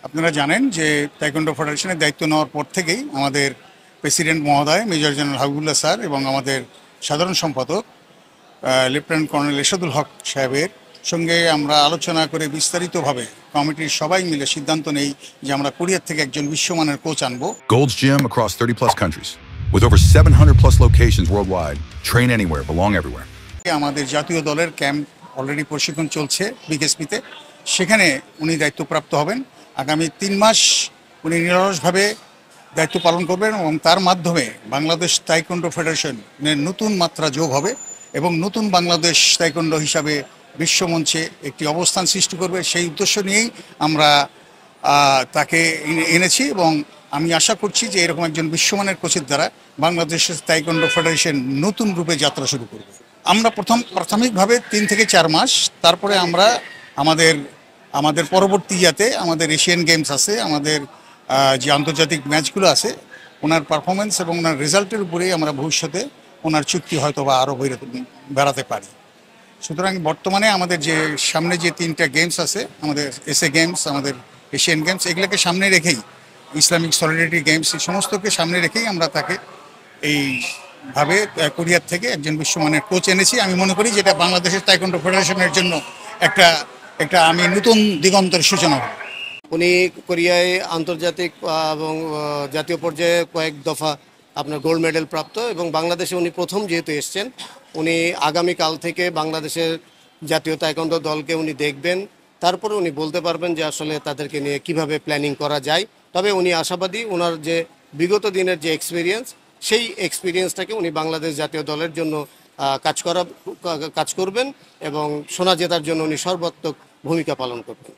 আপনারা জানেন যে তাইকোন্ডো ফেডারেশনের দায়িত্ব নেওয়ার পর থেকেই আমাদের প্রেসিডেন্ট মহোদয় মেজর জেনারেল হাবিবুল্লাহ স্যার এবং আমাদের সাধারণ সম্পাদক লেফটেন্যান্ট কর্নেল এরশাদুল হক সাহেবের সঙ্গে আমরা আলোচনা করে বিস্তারিতভাবে কমিটির সবাই মিলে সিদ্ধান্ত নেই যে আমরা কোরিয়ার থেকে একজন বিশ্বমানের কোচ আনবো। Gold's Gym across 30 plus countries with over 700 plus locations worldwide. Train anywhere, belong everywhere. আমাদের জাতীয় দলের ক্যাম্প অলরেডি প্রশিক্ষণ চলছে বিকেএসপিতে, সেখানে উনি দায়িত্বপ্রাপ্ত হবেন। আগামী 3 মাস উনি নিরলসভাবে দায়িত্ব পালন করবেন এবং তার মাধ্যমে বাংলাদেশ তাইকোন্ডো ফেডারেশনের নতুন মাত্রা যোগ হবে এবং নতুন বাংলাদেশ তাইকোন্ডো হিসাবে বিশ্বমঞ্চে একটি অবস্থান সৃষ্টি করবে। সেই উদ্দেশ্য নিয়েই আমরা তাকে এনেছি এবং আমি আশা করছি যে এরকম একজন বিশ্বমানের কোচের দ্বারা বাংলাদেশের তাইকোন্ডো ফেডারেশন নতুন রূপে যাত্রা শুরু করবে। আমরা প্রাথমিকভাবে 3 থেকে 4 মাস, তারপরে আমরা আমাদের পরবর্তী আমাদের এশিয়ান গেমস আছে, আমাদের যে আন্তর্জাতিক ম্যাচগুলো আছে, ওনার পারফরমেন্স এবং ওনার রেজাল্টের উপরেই আমরা ভবিষ্যতে ওনার চুক্তি হয়তো বা আরও বেড়াতে পারি। সুতরাং বর্তমানে আমাদের যে সামনে যে 3টা গেমস আছে, আমাদের এসএ গেমস, আমাদের এশিয়ান গেমস, এগুলোকে সামনে রেখেই, ইসলামিক সলিডারিটি গেমস, এই সমস্তকে সামনে রেখেই আমরা তাকে এইভাবে কোরিয়ার থেকে একজন বিশ্বমানের কোচ এনেছি। আমি মনে করি যেটা বাংলাদেশের তাইকোন্ডো ফেডারেশনের জন্য একটা আমি নতুন দিগন্তের সূচনা হবে। উনি কোরিয়ায় আন্তর্জাতিক এবং জাতীয় পর্যায়ে কয়েক দফা আপনার গোল্ড মেডেল প্রাপ্ত এবং বাংলাদেশে উনি প্রথম যেহেতু এসছেন, উনি আগামীকাল থেকে বাংলাদেশের জাতীয় তাইকোন্ডো দলকে উনি দেখবেন, তারপরে উনি বলতে পারবেন যে আসলে তাদেরকে নিয়ে কিভাবে প্ল্যানিং করা যায়। তবে উনি আশাবাদী, ওনার যে বিগত দিনের যে এক্সপিরিয়েন্স, সেই এক্সপিরিয়েন্সটাকে উনি বাংলাদেশ জাতীয় দলের জন্য কাজ করবেন এবং সোনা জেতার জন্য উনি সর্বাত্মক ভূমিকা পালন করবেন।